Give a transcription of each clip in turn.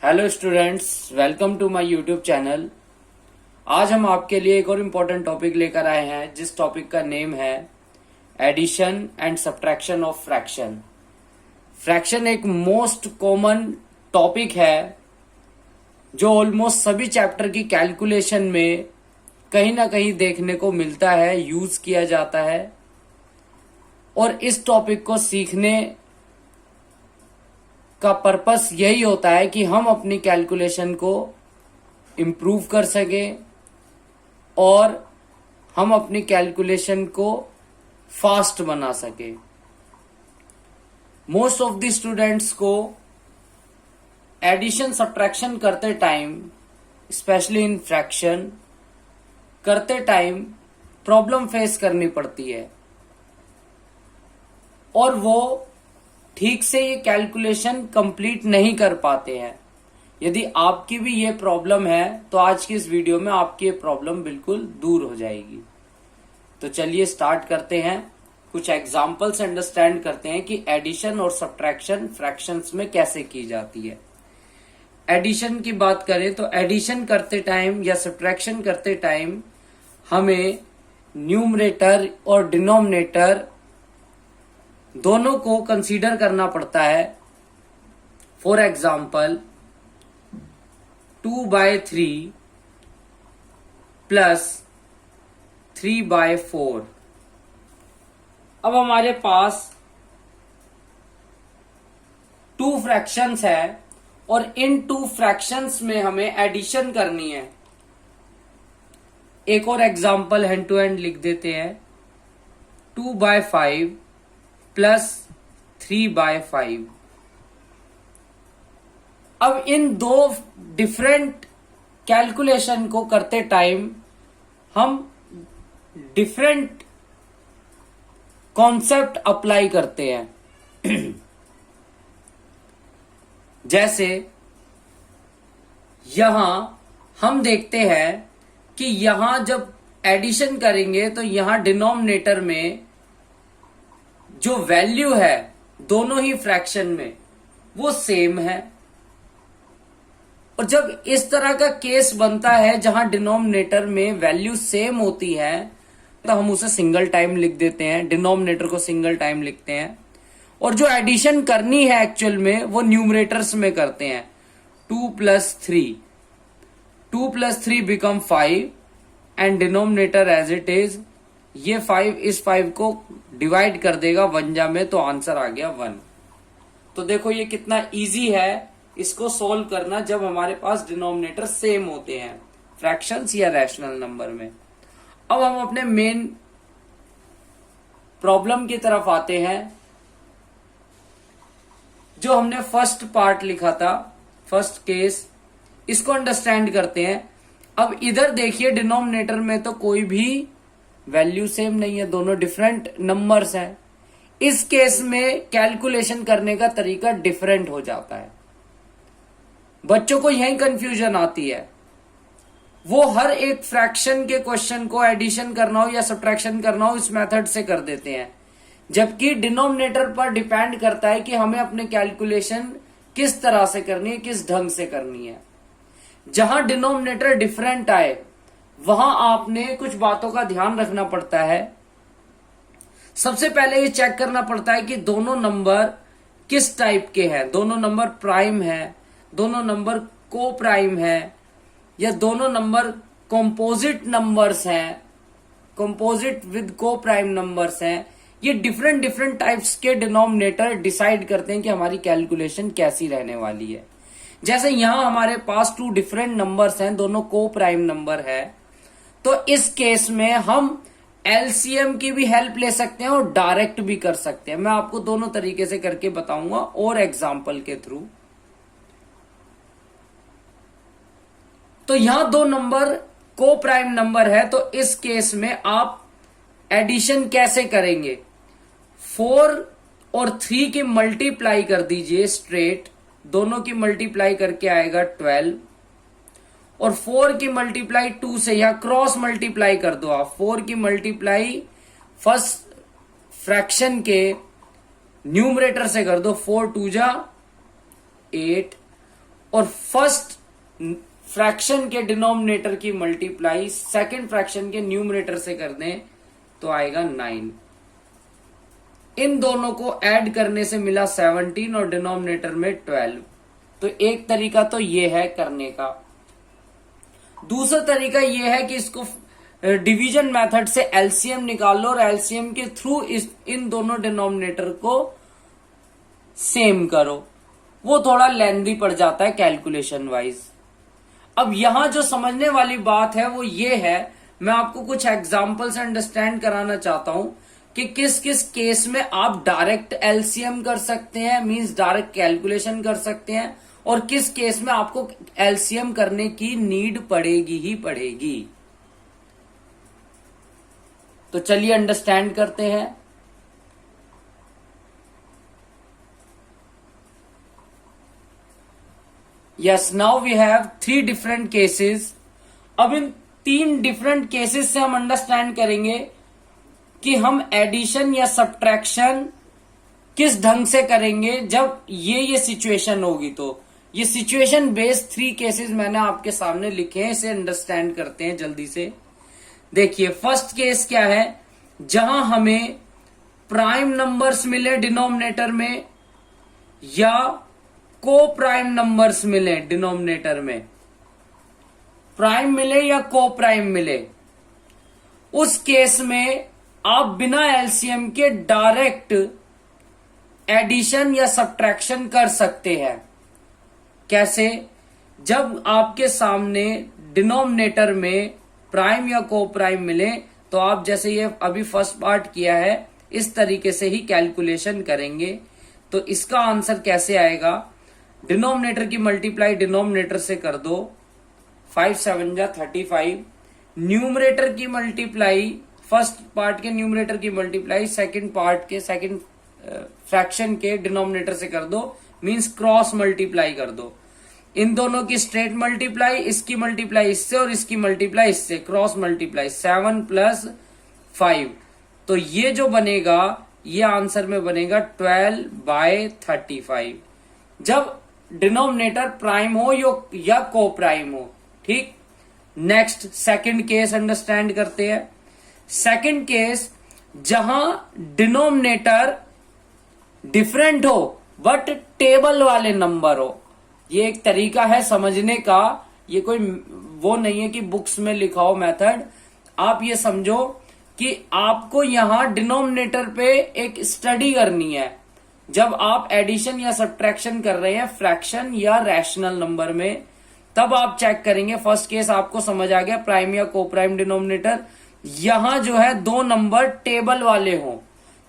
Hello students, welcome to my YouTube channel. आज हम आपके लिए एक और इम्पोर्टेंट टॉपिक लेकर आए हैं, जिस टॉपिक का नेम है addition and subtraction of fraction. Fraction एक मोस्ट कॉमन टॉपिक है जो ऑलमोस्ट सभी चैप्टर की कैलकुलेशन में कहीं ना कहीं देखने को मिलता है, यूज किया जाता है। और इस टॉपिक को सीखने का पर्पस यही होता है कि हम अपनी कैलकुलेशन को इम्प्रूव कर सकें और हम अपनी कैलकुलेशन को फास्ट बना सकें। मोस्ट ऑफ द स्टूडेंट्स को एडिशन सब्ट्रैक्शन करते टाइम, स्पेशली इन फ्रैक्शन करते टाइम प्रॉब्लम फेस करनी पड़ती है और वो ठीक से ये कैलकुलेशन कंप्लीट नहीं कर पाते हैं। यदि आपकी भी ये प्रॉब्लम है तो आज की इस वीडियो में आपकी ये प्रॉब्लम बिल्कुल दूर हो जाएगी। तो चलिए स्टार्ट करते हैं, कुछ एग्जांपल्स अंडरस्टैंड करते हैं कि एडिशन और सब्ट्रैक्शन फ्रैक्शंस में कैसे की जाती है। एडिशन की बात करें तो एडिशन करते टाइम या सब्ट्रैक्शन करते टाइम हमें न्यूमरेटर और डिनोमिनेटर दोनों को कंसीडर करना पड़ता है। For example 2/3 plus 3/4। अब हमारे पास 2 फ्रैक्शंस है और इन 2 फ्रैक्शंस में हमें एडिशन करनी है। एक और एग्जाम्पल हैंड टू हैंड लिख देते हैं। 2/5 प्लस 3/5। अब इन दो डिफरेंट कैलकुलेशन को करते टाइम हम डिफरेंट कॉन्सेप्ट अप्लाई करते हैं। जैसे यहां हम देखते हैं कि यहां जब एडिशन करेंगे तो यहां डिनोमिनेटर में जो वैल्यू है दोनों ही फ्रैक्शन में वो सेम है। और जब इस तरह का केस बनता है जहां डिनोमिनेटर में वैल्यू सेम होती है तो हम उसे सिंगल टाइम लिख देते हैं, डिनोमिनेटर को सिंगल टाइम लिखते हैं। और जो एडिशन करनी है एक्चुअल में वो न्यूमरेटर्स में करते हैं। 2 + 3, 2 + 3 become 5 and denominator as it is. ये 5 इस 5 को डिवाइड कर देगा 1 जा में, तो आंसर आ गया 1। तो देखो ये कितना इजी है इसको सोल्व करना जब हमारे पास डिनोमिनेटर सेम होते हैं फ्रैक्शंस या रैशनल नंबर में। अब हम अपने मेन प्रॉब्लम की तरफ आते हैं। जो हमने फर्स्ट पार्ट लिखा था, फर्स्ट केस, इसको अंडरस्टैंड करते हैं। अब इधर देखिए डिनोमिनेटर में तो कोई भी वैल्यू सेम नहीं है, दोनों डिफरेंट नंबर्स हैं। इस केस में कैलकुलेशन करने का तरीका डिफरेंट हो जाता है। बच्चों को यही कंफ्यूजन आती है। वो हर एक फ्रैक्शन के क्वेश्चन को एडिशन करना हो या सब्ट्रैक्शन करना हो इस मेथड से कर देते हैं, जबकि डिनोमिनेटर पर डिपेंड करता है कि हमें अपने कैलकुलेशन किस तरह से करनी है, किस ढंग से करनी है। जहां डिनोमिनेटर डिफरेंट आए वहां आपने कुछ बातों का ध्यान रखना पड़ता है। सबसे पहले ये चेक करना पड़ता है कि दोनों नंबर किस टाइप के हैं। दोनों नंबर प्राइम है, दोनों नंबर को प्राइम है, या दोनों नंबर कंपोजिट नंबर्स हैं, कंपोजिट विद को प्राइम नंबर्स हैं। ये डिफरेंट डिफरेंट टाइप्स के डिनोमिनेटर डिसाइड करते हैं कि हमारी कैलकुलेशन कैसी रहने वाली है। जैसे यहां हमारे पास 2 डिफरेंट नंबर्स हैं, दोनों को प्राइम नंबर है, तो इस केस में हम एलसीएम की भी हेल्प ले सकते हैं और डायरेक्ट भी कर सकते हैं। मैं आपको दोनों तरीके से करके बताऊंगा और एग्जाम्पल के थ्रू। तो यहां 2 नंबर को प्राइम नंबर है, तो इस केस में आप एडिशन कैसे करेंगे? 4 और 3 की मल्टीप्लाई कर दीजिए स्ट्रेट, दोनों की मल्टीप्लाई करके आएगा 12, और 4 की मल्टीप्लाई 2 से, यहां क्रॉस मल्टीप्लाई कर दो आप। 4 की मल्टीप्लाई फर्स्ट फ्रैक्शन के न्यूमरेटर से कर दो, 4 2 जा 8, और फर्स्ट फ्रैक्शन के डिनोमिनेटर की मल्टीप्लाई सेकंड फ्रैक्शन के न्यूमरेटर से कर दें तो आएगा 9। इन दोनों को ऐड करने से मिला 17 और डिनोमिनेटर में 12। तो एक तरीका तो ये है करने का। दूसरा तरीका ये है कि इसको डिवीजन मेथड से एलसीएम निकाल लो और एलसीएम के थ्रू इन दोनों डिनोमिनेटर को सेम करो। वो थोड़ा लेंथी पड़ जाता है कैलकुलेशन वाइज। अब यहां जो समझने वाली बात है वो ये है, मैं आपको कुछ एग्जांपल से अंडरस्टैंड कराना चाहता हूं कि किस किस केस में आप डायरेक्ट एलसीएम कर सकते हैं, मींस डायरेक्ट कैलकुलेशन कर सकते हैं, और किस केस में आपको एलसीएम करने की नीड पड़ेगी ही पड़ेगी। तो चलिए अंडरस्टैंड करते हैं। Yes, now we have 3 different cases. अब इन 3 डिफरेंट केसेस से हम अंडरस्टैंड करेंगे कि हम एडिशन या सब्ट्रैक्शन किस ढंग से करेंगे जब ये सिचुएशन होगी। तो ये सिचुएशन बेस्ड 3 केसेस मैंने आपके सामने लिखे हैं, इसे अंडरस्टैंड करते हैं जल्दी से। देखिए, फर्स्ट केस क्या है, जहां हमें प्राइम नंबर्स मिले डिनोमिनेटर में या को प्राइम नंबर्स मिले डिनोमिनेटर में, प्राइम मिले या को प्राइम मिले, उस केस में आप बिना एलसीएम के डायरेक्ट एडिशन या सब्ट्रैक्शन कर सकते हैं। कैसे? जब आपके सामने डिनोमिनेटर में प्राइम या को प्राइम मिले तो आप जैसे ये अभी फर्स्ट पार्ट किया है इस तरीके से ही कैलकुलेशन करेंगे। तो इसका आंसर कैसे आएगा, डिनोमिनेटर की मल्टीप्लाई डिनोमिनेटर से कर दो, 5 7 जा 35, न्यूमरेटर की मल्टीप्लाई फर्स्ट पार्ट के न्यूमरेटर की मल्टीप्लाई सेकंड पार्ट के सेकंड फ्रैक्शन के डिनोमिनेटर से कर दो, मींस क्रॉस मल्टीप्लाई कर दो। इन दोनों की स्ट्रेट मल्टीप्लाई, इसकी मल्टीप्लाई इससे और इसकी मल्टीप्लाई इससे, क्रॉस मल्टीप्लाई 7 + 5। तो ये जो बनेगा ये आंसर में बनेगा 12/35 जब डिनोमिनेटर प्राइम हो या को प्राइम हो। ठीक, नेक्स्ट सेकंड केस अंडरस्टैंड करते हैं। सेकंड केस जहां डिनोमिनेटर डिफरेंट हो बट टेबल वाले नंबर हो। ये एक तरीका है समझने का, ये कोई वो नहीं है कि बुक्स में लिखा हो मेथड। आप ये समझो कि आपको यहां डिनोमिनेटर पे एक स्टडी करनी है जब आप एडिशन या सब्ट्रैक्शन कर रहे हैं फ्रैक्शन या रैशनल नंबर में, तब आप चेक करेंगे। फर्स्ट केस आपको समझ आ गया, प्राइम या को प्राइम डिनोमिनेटर। यहां जो है 2 नंबर टेबल वाले हों।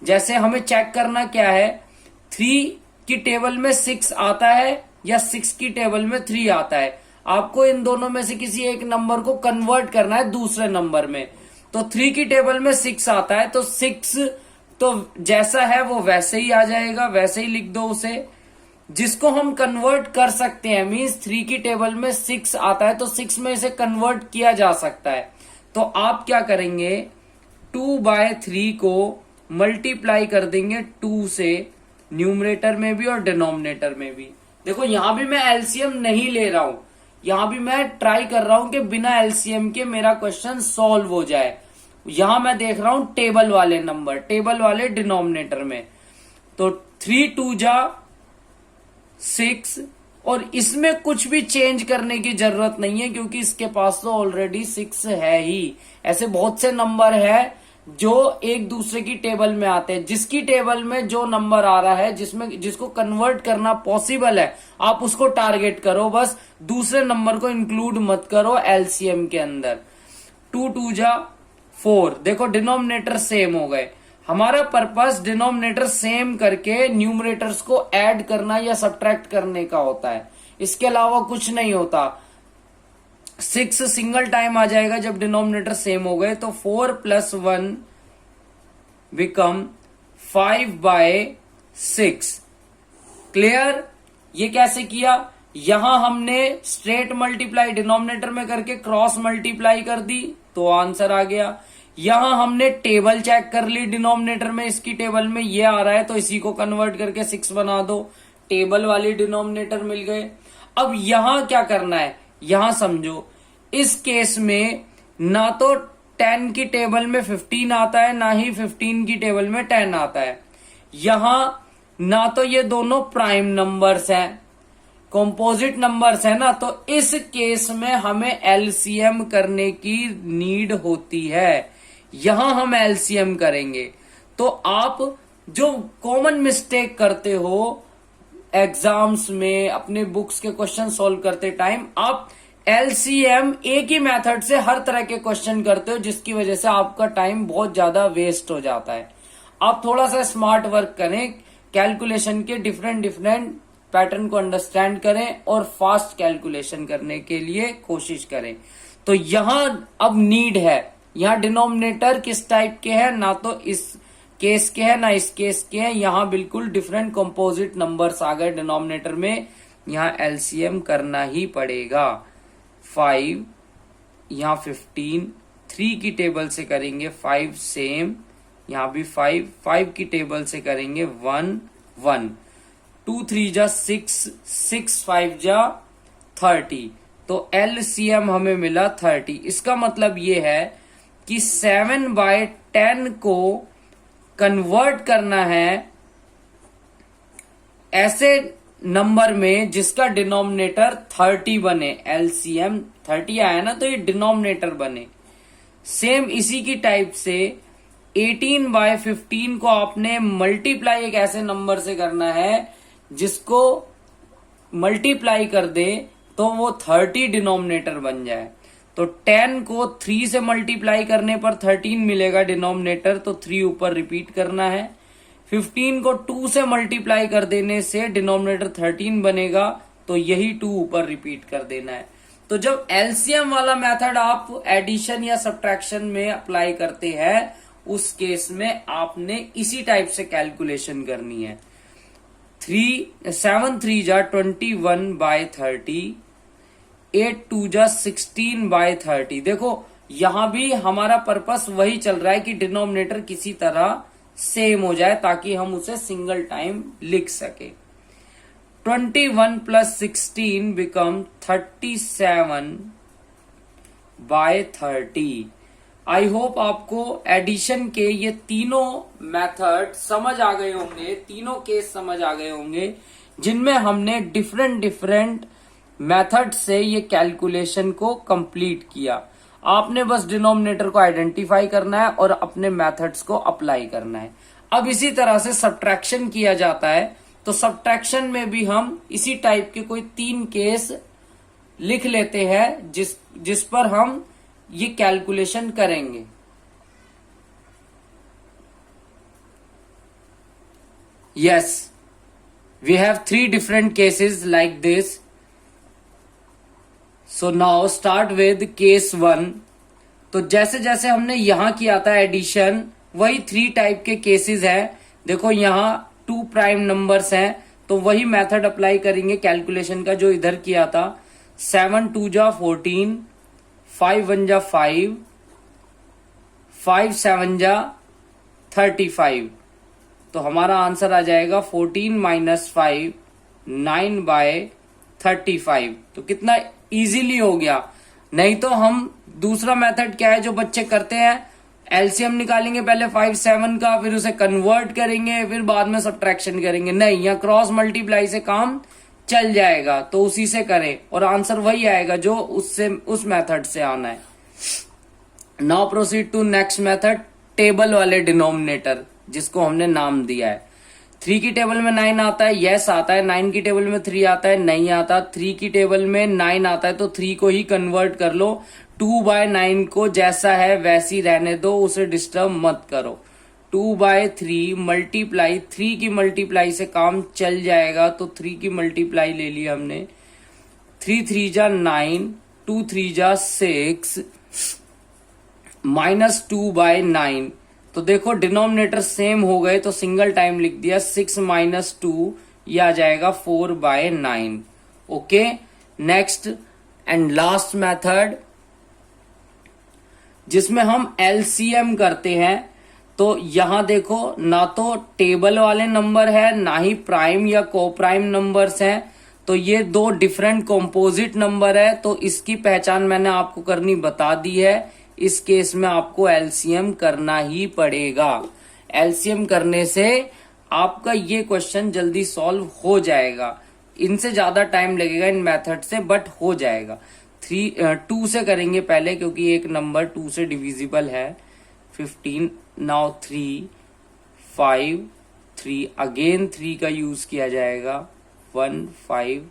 जैसे हमें चेक करना क्या है, 3 की टेबल में 6 आता है या 6 की टेबल में 3 आता है। आपको इन दोनों में से किसी एक नंबर को कन्वर्ट करना है दूसरे नंबर में। तो 3 की टेबल में 6 आता है, तो 6 तो जैसा है वो वैसे ही आ जाएगा, वैसे ही लिख दो उसे। जिसको हम कन्वर्ट कर सकते हैं, मींस 3 की टेबल में 6 आता है तो 6 में इसे कन्वर्ट किया जा सकता है। तो आप क्या करेंगे, 2/3 को मल्टीप्लाई कर देंगे 2 से, न्यूमरेटर में भी और डिनोमिनेटर में भी। देखो यहां भी मैं एलसीएम नहीं ले रहा हूं, यहां भी मैं ट्राई कर रहा हूं कि बिना एलसीएम के मेरा क्वेश्चन सॉल्व हो जाए। यहां मैं देख रहा हूं टेबल वाले नंबर, टेबल वाले डिनोमिनेटर में। तो 3 2 जा 6, और इसमें कुछ भी चेंज करने की जरूरत नहीं है क्योंकि इसके पास तो ऑलरेडी 6 है ही। ऐसे बहुत से नंबर है जो एक दूसरे की टेबल में आते हैं। जिसकी टेबल में जो नंबर आ रहा है, जिसको कन्वर्ट करना पॉसिबल है, आप उसको टारगेट करो, बस दूसरे नंबर को इंक्लूड मत करो एलसीएम के अंदर। 2 2 जा 4, देखो डिनोमिनेटर सेम हो गए। हमारा पर्पस डिनोमिनेटर सेम करके न्यूमरेटर्स को ऐड करना या सब्ट्रैक्ट करने का होता है, इसके अलावा कुछ नहीं होता। 6 सिंगल टाइम आ जाएगा जब डिनोमिनेटर सेम हो गए, तो 4 + 1 बिकम 5/6। क्लियर? ये कैसे किया, यहां हमने स्ट्रेट मल्टीप्लाई डिनोमिनेटर में करके क्रॉस मल्टीप्लाई कर दी तो आंसर आ गया। यहां हमने टेबल चेक कर ली डिनोमिनेटर में, इसकी टेबल में ये आ रहा है तो इसी को कन्वर्ट करके 6 बना दो, टेबल वाली डिनोमिनेटर मिल गए। अब यहां क्या करना है, यहां समझो, इस केस में ना तो 10 की टेबल में 15 आता है, ना ही 15 की टेबल में 10 आता है। यहां ना तो ये दोनों प्राइम नंबर्स हैं, कंपोजिट नंबर्स है ना, तो इस केस में हमें एलसीएम करने की नीड होती है। यहां हम एलसीएम करेंगे। तो आप जो कॉमन मिस्टेक करते हो एग्जाम्स में अपने बुक्स के क्वेश्चन सॉल्व करते टाइम, आप एलसीएम एक ही मेथड से हर तरह के क्वेश्चन करते हो, जिसकी वजह से आपका टाइम बहुत ज्यादा वेस्ट हो जाता है। आप थोड़ा सा स्मार्ट वर्क करें, कैलकुलेशन के डिफरेंट पैटर्न को अंडरस्टैंड करें और फास्ट कैलकुलेशन करने के लिए कोशिश करें। तो यहां अब नीड है, यहां डिनोमिनेटर किस टाइप के हैं, ना तो इस केस के हैं ना इस केस के हैं, यहां बिल्कुल डिफरेंट कंपोजिट नंबर्स आ गए डिनोमिनेटर में, यहां एलसीएम करना ही पड़ेगा। 5, यहां 15, 3 की टेबल से करेंगे 5 सेम, यहां भी 5 की टेबल से करेंगे 1 1, 2 3 जा 6, 6 5 जा 30, तो एलसीएम हमें मिला 30। इसका मतलब ये है कि 7/10 को कन्वर्ट करना है ऐसे नंबर में जिसका डिनोमिनेटर 30 बने। एलसीएम 30 आया ना, तो ये डिनोमिनेटर बने। सेम इसी की टाइप से 18/15 को आपने मल्टीप्लाई एक ऐसे नंबर से करना है जिसको मल्टीप्लाई कर दे तो वो 30 डिनोमिनेटर बन जाए। तो 10 को 3 से मल्टीप्लाई करने पर 13 मिलेगा डिनोमिनेटर, तो 3 ऊपर रिपीट करना है। 15 को 2 से मल्टीप्लाई कर देने से डिनोमिनेटर 13 बनेगा, तो यही 2 ऊपर रिपीट कर देना है। तो जब एलसीएम वाला मेथड आप एडिशन या सब्ट्रैक्शन में अप्लाई करते हैं, उस केस में आपने इसी टाइप से कैलकुलेशन करनी है। 7 3 जा 21/30, 8 2 जा 16/30। देखो यहां भी हमारा पर्पस वही चल रहा है कि डिनोमिनेटर किसी तरह सेम हो जाए ताकि हम उसे सिंगल टाइम लिख सके। 21 + 16 बिकम 37/30। आई होप आपको एडिशन के ये तीनों मेथड समझ आ गए होंगे, तीनों केस समझ आ गए होंगे, जिनमें हमने डिफरेंट मेथड से ये कैलकुलेशन को कंप्लीट किया। आपने बस डिनोमिनेटर को आइडेंटिफाई करना है और अपने मेथड्स को अप्लाई करना है। अब इसी तरह से सब्ट्रैक्शन किया जाता है, तो सब्ट्रैक्शन में भी हम इसी टाइप के कोई 3 केस लिख लेते हैं जिस पर हम ये कैलकुलेशन करेंगे। Yes, we have 3 different cases like this. So now start with case 1। तो जैसे जैसे हमने यहां किया था एडिशन, वही 3 टाइप के केसेस हैं। देखो यहां 2 प्राइम नंबर्स हैं, तो वही मेथड अप्लाई करेंगे कैलकुलेशन का जो इधर किया था। 7 2 जा 14, 5 1 जा 5, 5 7 जा 35। तो हमारा आंसर आ जाएगा 14 - 5 9/35। तो कितना इजीली हो गया। नहीं तो हम दूसरा मेथड क्या है जो बच्चे करते हैं, एलसीएम निकालेंगे पहले 5 7 का, फिर उसे कन्वर्ट करेंगे, फिर बाद में सब्ट्रैक्शन करेंगे। नहीं, यहाँ क्रॉस मल्टीप्लाई से काम चल जाएगा, तो उसी से करें और आंसर वही आएगा जो उस मेथड से आना है। Now proceed to next method, table वाले डिनोमिनेटर, जिसको हमने नाम दिया है। 3 की टेबल में 9 आता है, यस आता है। 9 की टेबल में 3 आता है, नहीं आता। 3 की टेबल में 9 आता है, तो 3 को ही कन्वर्ट कर लो। 2/9 को जैसा है वैसी रहने दो, उसे डिस्टर्ब मत करो। 2/3 मल्टीप्लाई, 3 की मल्टीप्लाई से काम चल जाएगा, तो 3 की मल्टीप्लाई ले ली हमने। 3 3 जा 9, 2 3 जा 6 -2/9। तो देखो डिनोमिनेटर सेम हो गए, तो सिंगल टाइम लिख दिया। 6 - 2 ये आ जाएगा 4/9। Okay, next and last method जिसमें हम एलसीएम करते हैं। तो यहां देखो ना तो टेबल वाले नंबर है, ना ही प्राइम या को प्राइम नंबर्स हैं, तो ये दो डिफरेंट कॉम्पोजिट नंबर है, तो इसकी पहचान मैंने आपको करनी बता दी है। इस केस में आपको एलसीएम करना ही पड़ेगा। एलसीएम करने से आपका ये क्वेश्चन जल्दी सॉल्व हो जाएगा। इनसे ज्यादा टाइम लगेगा इन मेथड से, बट हो जाएगा। 2 से करेंगे पहले, क्योंकि एक नंबर 2 से डिविजिबल है। 15 नाउ 3 5 3 अगेन 3 का यूज किया जाएगा। 1 5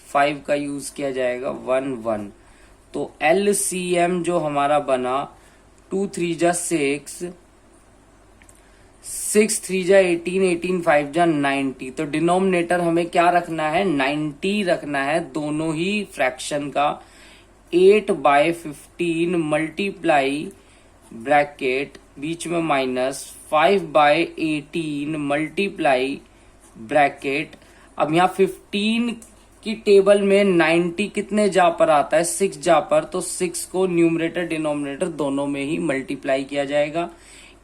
5 का यूज किया जाएगा। 1 1। तो एलसीएम जो हमारा बना 2 3 जा 6 6 3 जा 18 18 5 जा 90। तो डिनोमिनेटर हमें क्या रखना है, 90 रखना है दोनों ही फ्रैक्शन का। 8/15 मल्टीप्लाई ब्रैकेट बीच में माइनस 5/18 मल्टीप्लाई ब्रैकेट। अब यहाँ 15 की टेबल में 90 कितने जा पर आता है, 6 जा पर, तो 6 को न्यूमरेटर डिनोमिनेटर दोनों में ही मल्टीप्लाई किया जाएगा।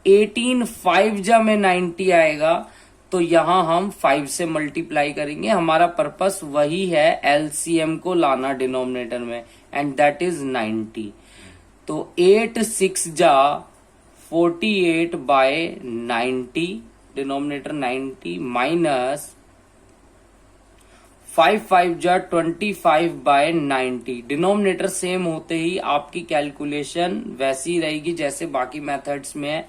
18 5 जा में 90 आएगा, तो यहां हम 5 से मल्टीप्लाई करेंगे। हमारा पर्पस वही है, एलसीएम को लाना डिनोमिनेटर में, एंड दैट इज 90। तो 8 6 जा 48/90 डिनोमिनेटर 90 माइनस 5 5 जा 25/90। डिनोमिनेटर सेम होते ही आपकी कैलकुलेशन वैसी रहेगी जैसे बाकी मेथड्स में है।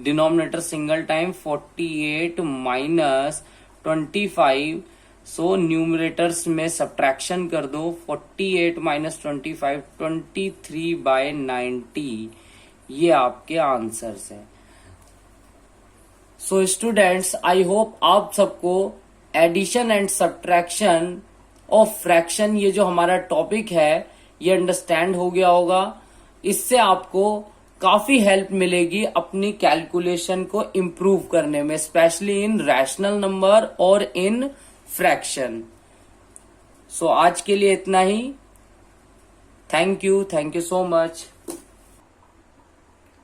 Denominator single time 48 minus 25। सो न्यूमरेटर्स में सब्ट्रैक्शन कर दो। 48 माइनस 25 23/90। ये आपके आंसर्स हैं। सो स्टूडेंट्स, आई होप आप सबको addition and subtraction of fraction, ये जो हमारा टॉपिक है, ये अंडरस्टैंड हो गया होगा। इससे आपको काफी हेल्प मिलेगी अपनी कैलकुलेशन को इम्प्रूव करने में, स्पेशली इन रैशनल नंबर और इन फ्रैक्शन। सो आज के लिए इतना ही। Thank you so much.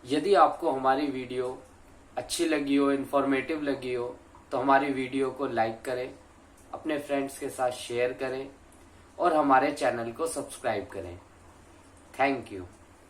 यदि आपको हमारी वीडियो अच्छी लगी हो, इंफॉर्मेटिव लगी हो, तो हमारी वीडियो को लाइक करें, अपने फ्रेंड्स के साथ शेयर करें और हमारे चैनल को सब्सक्राइब करें। Thank you.